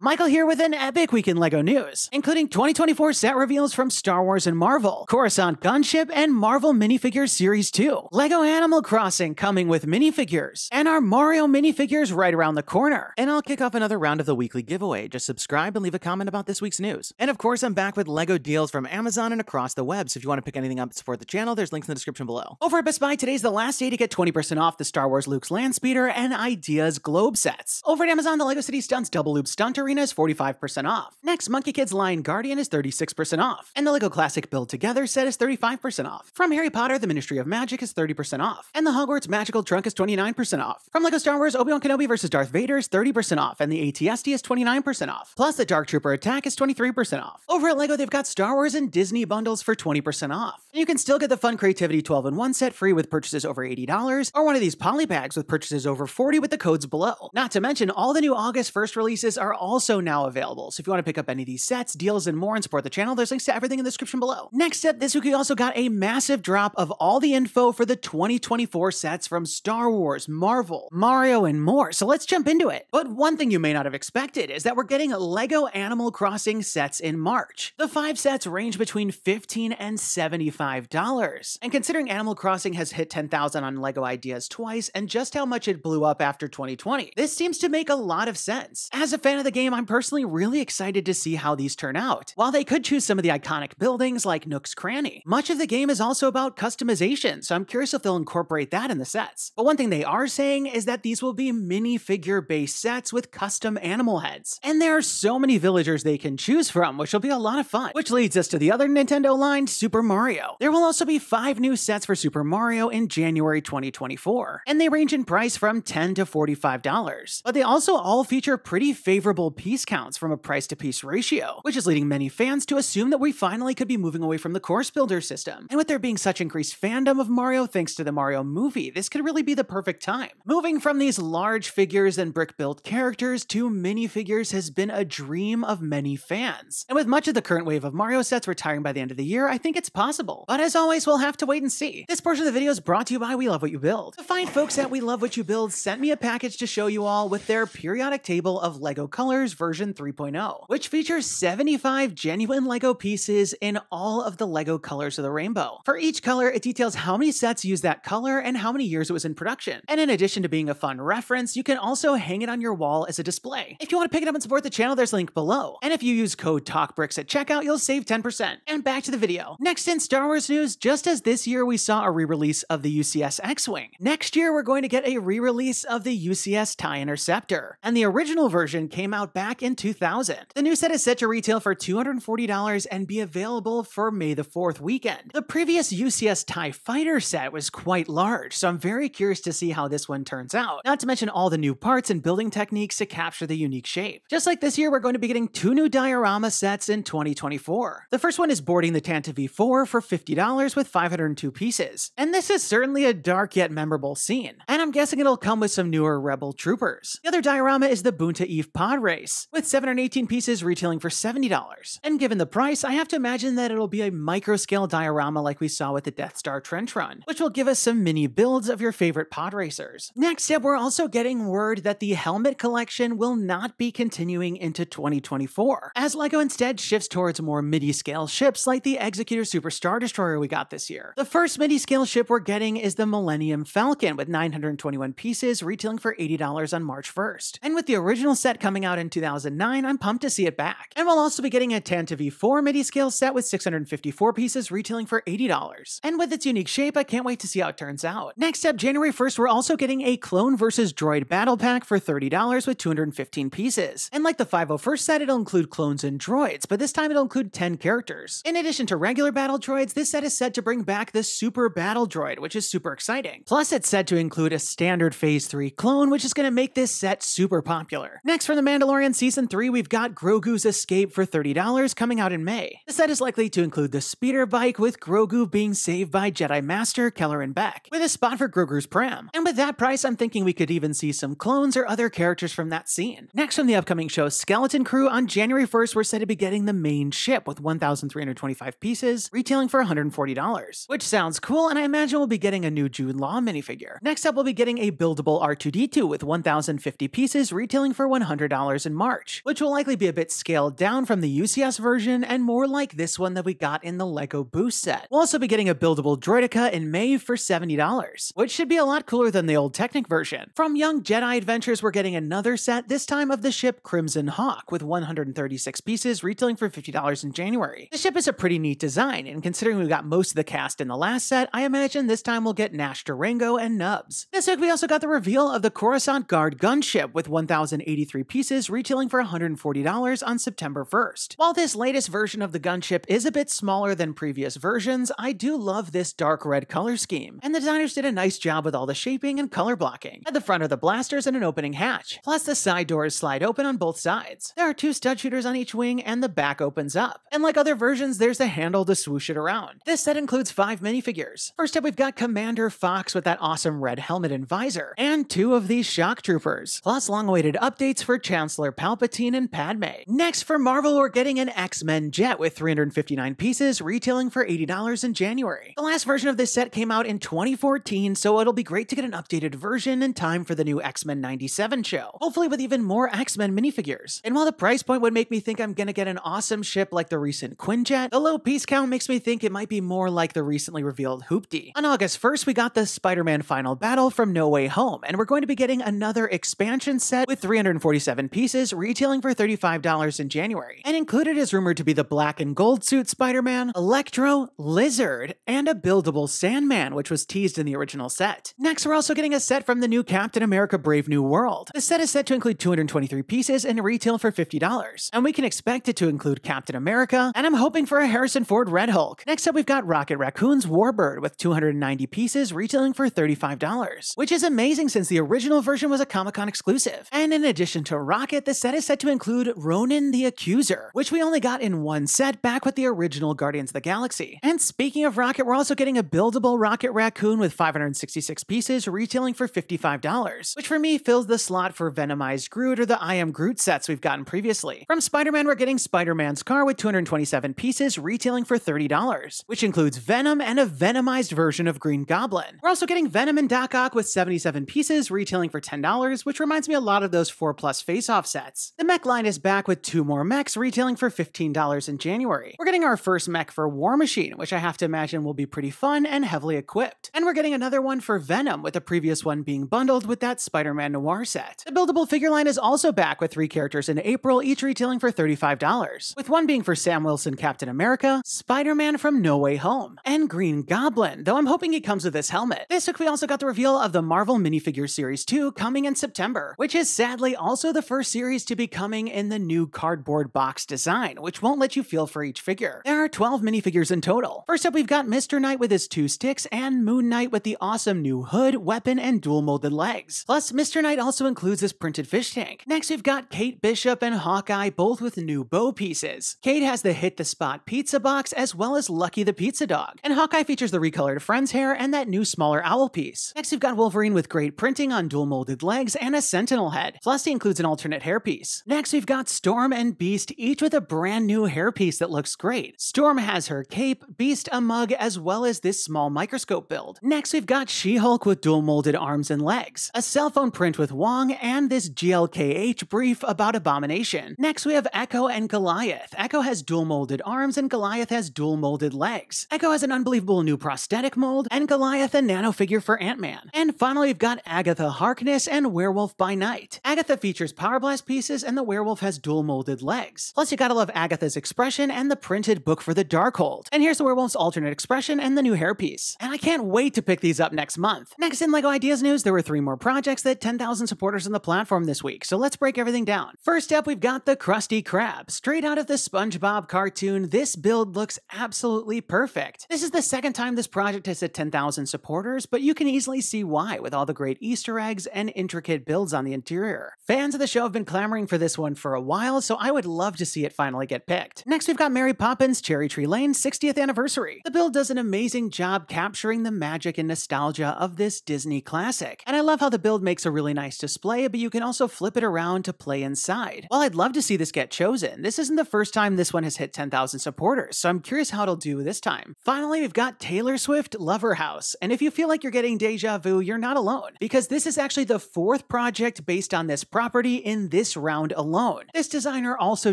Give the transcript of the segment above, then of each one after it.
Michael here with an epic week in LEGO news, including 2024 set reveals from Star Wars and Marvel, Coruscant Gunship, and Marvel Minifigures Series 2, LEGO Animal Crossing coming with minifigures, and our Mario minifigures right around the corner. And I'll kick off another round of the weekly giveaway. Just subscribe and leave a comment about this week's news. And of course, I'm back with LEGO deals from Amazon and across the web, so if you want to pick anything up to support the channel, there's links in the description below. Over at Best Buy, today's the last day to get 20% off the Star Wars Luke's Landspeeder and Ideas Globe sets. Over at Amazon, the LEGO City Stunts Double Loop Stunt Arena is 45% off. Next, Monkey Kid's Lion Guardian is 36% off. And the LEGO Classic Build Together set is 35% off. From Harry Potter, the Ministry of Magic is 30% off. And the Hogwarts Magical Trunk is 29% off. From LEGO Star Wars, Obi-Wan Kenobi vs. Darth Vader is 30% off. And the AT-ST is 29% off. Plus, the Dark Trooper Attack is 23% off. Over at LEGO, they've got Star Wars and Disney bundles for 20% off. And you can still get the Fun Creativity 12-in-1 set free with purchases over $80, or one of these poly bags with purchases over $40 with the codes below. Not to mention, all the new August 1st releases are also now available, so if you want to pick up any of these sets, deals, and more and support the channel, there's links to everything in the description below. Next up, this week we also got a massive drop of all the info for the 2024 sets from Star Wars, Marvel, Mario, and more, so let's jump into it. But one thing you may not have expected is that we're getting LEGO Animal Crossing sets in March. The 5 sets range between $15 and $75. And considering Animal Crossing has hit 10,000 on LEGO Ideas twice, and just how much it blew up after 2020, this seems to make a lot of sense. As a fan of the game, I'm personally really excited to see how these turn out. While they could choose some of the iconic buildings like Nook's Cranny, much of the game is also about customization, so I'm curious if they'll incorporate that in the sets. But one thing they are saying is that these will be minifigure-based sets with custom animal heads. And there are so many villagers they can choose from, which will be a lot of fun. Which leads us to the other Nintendo line, Super Mario. There will also be 5 new sets for Super Mario in January 2024, and they range in price from $10 to $45. But they also all feature pretty favorable piece counts from a price-to-piece ratio, which is leading many fans to assume that we finally could be moving away from the course builder system. And with there being such increased fandom of Mario thanks to the Mario movie, this could really be the perfect time. Moving from these large figures and brick-built characters to minifigures has been a dream of many fans. And with much of the current wave of Mario sets retiring by the end of the year, I think it's possible. But as always, we'll have to wait and see. This portion of the video is brought to you by We Love What You Build. The fine folks at We Love What You Build sent me a package to show you all with their periodic table of LEGO Colors version 3.0, which features 75 genuine LEGO pieces in all of the LEGO colors of the rainbow. For each color, it details how many sets use that color and how many years it was in production. And in addition to being a fun reference, you can also hang it on your wall as a display. If you want to pick it up and support the channel, there's a link below. And if you use code TalkBricks at checkout, you'll save 10%. And back to the video. Next in Star Wars news, just as this year we saw a re-release of the UCS X-Wing, next year we're going to get a re-release of the UCS TIE Interceptor. And the original version came out back in 2000. The new set is set to retail for $240 and be available for May the 4th weekend. The previous UCS TIE Fighter set was quite large, so I'm very curious to see how this one turns out. Not to mention all the new parts and building techniques to capture the unique shape. Just like this year, we're going to be getting 2 new diorama sets in 2024. The first one is boarding the Tantive IV for $50 with 502 pieces. And this is certainly a dark yet memorable scene. And I'm guessing it'll come with some newer Rebel troopers. The other diorama is the Boonta Eve Podrace, with 718 pieces retailing for $70. And given the price, I have to imagine that it'll be a micro-scale diorama like we saw with the Death Star Trench Run, which will give us some mini builds of your favorite pod racers. Next up, we're also getting word that the helmet collection will not be continuing into 2024, as LEGO instead shifts towards more midi-scale ships like the Executor Super Star Destroyer we got this year. The first midi-scale ship we're getting is the Millennium Falcon with 921 pieces retailing for $80 on March 1st. And with the original set coming out in 2009, I'm pumped to see it back. And we'll also be getting a Tantive IV Midi-scale set with 654 pieces retailing for $80. And with its unique shape, I can't wait to see how it turns out. Next up, January 1st, we're also getting a Clone vs. Droid Battle Pack for $30 with 215 pieces. And like the 501st set, it'll include clones and droids, but this time it'll include 10 characters. In addition to regular battle droids, this set is set to bring back the Super Battle Droid, which is super exciting. Plus, it's set to include a standard Phase 3 clone, which is going to make this set super popular. Next, from The Mandalorian Season 3, we've got Grogu's Escape for $30 coming out in May. The set is likely to include the speeder bike with Grogu being saved by Jedi Master Kelleran Beck, with a spot for Grogu's pram. And with that price, I'm thinking we could even see some clones or other characters from that scene. Next, from the upcoming show Skeleton Crew, on January 1st, we're set to be getting the main ship with 1,325 pieces, retailing for $140, which sounds cool, and I imagine we'll be getting a new Jude Law minifigure. Next up, we'll be getting a Buildable R2-D2 with 1,050 pieces, retailing for $100 in March, which will likely be a bit scaled down from the UCS version and more like this one that we got in the LEGO Boost set. We'll also be getting a buildable Droideka in May for $70, which should be a lot cooler than the old Technic version. From Young Jedi Adventures, we're getting another set, this time of the ship Crimson Hawk, with 136 pieces retailing for $50 in January. The ship is a pretty neat design, and considering we got most of the cast in the last set, I imagine this time we'll get Nash Durango and Nubs. This week we also got the reveal of the Coruscant Guard Gunship with 1,083 pieces retailing for $140 on September 1st. While this latest version of the gunship is a bit smaller than previous versions, I do love this dark red color scheme, and the designers did a nice job with all the shaping and color blocking. At the front are the blasters and an opening hatch, plus the side doors slide open on both sides. There are 2 stud shooters on each wing and the back opens up. And like other versions, there's a handle to swoosh it around. This set includes 5 minifigures. First up, we've got Commander Fox with that awesome red helmet and visor, and 2 of these shock troopers, plus long-awaited updates for Chancellor Palpatine and Padme. Next, for Marvel, we're getting an X-Men jet with 359 pieces, retailing for $80 in January. The last version of this set came out in 2014, so it'll be great to get an updated version in time for the new X-Men 97 show, hopefully with even more X-Men minifigures. And while the price point would make me think I'm gonna get an awesome ship like the recent Quinjet, the low piece count makes me think it might be more like the recently revealed Hoopty. On August 1st, we got the Spider-Man Final Battle from No Way Home, and we're going to be getting another expansion set with 347 pieces, retailing for $35 in January. And included is rumored to be the black and gold suit Spider-Man, Electro, Lizard, and a buildable Sandman, which was teased in the original set. Next, we're also getting a set from the new Captain America Brave New World. The set is set to include 223 pieces and retail for $50, and we can expect it to include Captain America, and I'm hoping for a Harrison Ford Red Hulk. Next up, we've got Rocket Raccoon's Warbird with 290 pieces retailing for $35, which is amazing since the original version was a Comic-Con exclusive. And in addition to Rocket, the set is set to include Ronan the Accuser, which we only got in one set back with the original Guardians of the Galaxy. And speaking of Rocket, we're also getting a buildable Rocket Raccoon with 566 pieces retailing for $55, which for me fills the slot for Venomized Groot or the I Am Groot sets we've gotten previously. From Spider-Man, we're getting Spider-Man's car with 227 pieces retailing for $30, which includes Venom and a Venomized version of Green Goblin. We're also getting Venom and Doc Ock with 77 pieces retailing for $10, which reminds me a lot of those 4+ face-off sets. The mech line is back with 2 more mechs retailing for $15 in January. We're getting our first mech for War Machine, which I have to imagine will be pretty fun and heavily equipped. And we're getting another one for Venom, with the previous one being bundled with that Spider-Man Noir set. The buildable figure line is also back with 3 characters in April, each retailing for $35, with one being for Sam Wilson Captain America, Spider-Man from No Way Home, and Green Goblin, though I'm hoping he comes with this helmet. This week we also got the reveal of the Marvel Minifigures Series 2 coming in September, which is sadly also the first series to be coming in the new cardboard box design, which won't let you feel for each figure. There are 12 minifigures in total. First up, we've got Mr. Knight with his 2 sticks and Moon Knight with the awesome new hood, weapon, and dual molded legs. Plus, Mr. Knight also includes this printed fish tank. Next, we've got Kate Bishop and Hawkeye, both with new bow pieces. Kate has the Hit the Spot pizza box as well as Lucky the Pizza Dog, and Hawkeye features the recolored Friends hair and that new smaller owl piece. Next, we've got Wolverine with great printing on dual molded legs and a Sentinel head, plus he includes an alternate hairpiece. Next, we've got Storm and Beast, each with a brand new hairpiece that looks great. Storm has her cape, Beast a mug, as well as this small microscope build. Next, we've got She-Hulk with dual molded arms and legs, a cell phone print with Wong, and this GLKH brief about Abomination. Next, we have Echo and Goliath. Echo has dual molded arms and Goliath has dual molded legs. Echo has an unbelievable new prosthetic mold, and Goliath a nano figure for Ant-Man. And finally, we've got Agatha Harkness and Werewolf by Night. Agatha features Power Blast pieces and the werewolf has dual molded legs. Plus, you gotta love Agatha's expression and the printed book for the Darkhold. And here's the werewolf's alternate expression and the new hairpiece. And I can't wait to pick these up next month. Next, in LEGO Ideas news, there were 3 more projects that 10,000 supporters on the platform this week, so let's break everything down. First up, we've got the Krusty Krab. Straight out of the SpongeBob cartoon, this build looks absolutely perfect. This is the second time this project has hit 10,000 supporters, but you can easily see why with all the great Easter eggs and intricate builds on the interior. Fans of the show have been clamoring for this one for a while, so I would love to see it finally get picked. Next, we've got Mary Poppins Cherry Tree Lane's 60th anniversary. The build does an amazing job capturing the magic and nostalgia of this Disney classic, and I love how the build makes a really nice display, but you can also flip it around to play inside. While I'd love to see this get chosen, this isn't the first time this one has hit 10,000 supporters, so I'm curious how it'll do this time. Finally, we've got Taylor Swift Lover House, and if you feel like you're getting deja vu, you're not alone, because this is actually the 4th project based on this property in this round alone. This designer also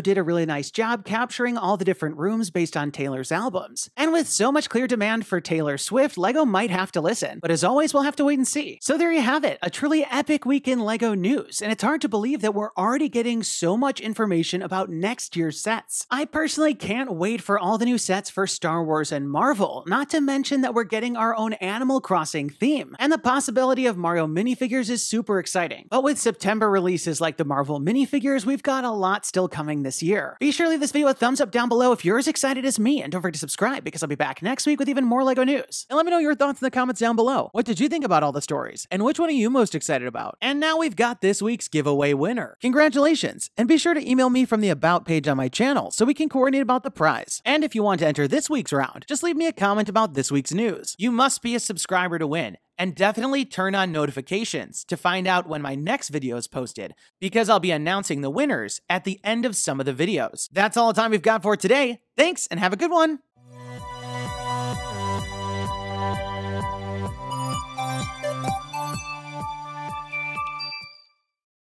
did a really nice job capturing all the different rooms based on Taylor's albums. And with so much clear demand for Taylor Swift, LEGO might have to listen. But as always, we'll have to wait and see. So there you have it, a truly epic week in LEGO news, and it's hard to believe that we're already getting so much information about next year's sets. I personally can't wait for all the new sets for Star Wars and Marvel, not to mention that we're getting our own Animal Crossing theme, and the possibility of Mario minifigures is super exciting. But with September releases like the Marvel minifigures, we've got a lot still coming this year. Be sure to leave this video a thumbs up down below if you're as excited as me, and don't forget to subscribe because I'll be back next week with even more LEGO news. And let me know your thoughts in the comments down below. What did you think about all the stories? And which one are you most excited about? And now we've got this week's giveaway winner. Congratulations! And be sure to email me from the About page on my channel so we can coordinate about the prize. And if you want to enter this week's round, just leave me a comment about this week's news. You must be a subscriber to win. And definitely turn on notifications to find out when my next video is posted, because I'll be announcing the winners at the end of some of the videos. That's all the time we've got for today. Thanks and have a good one!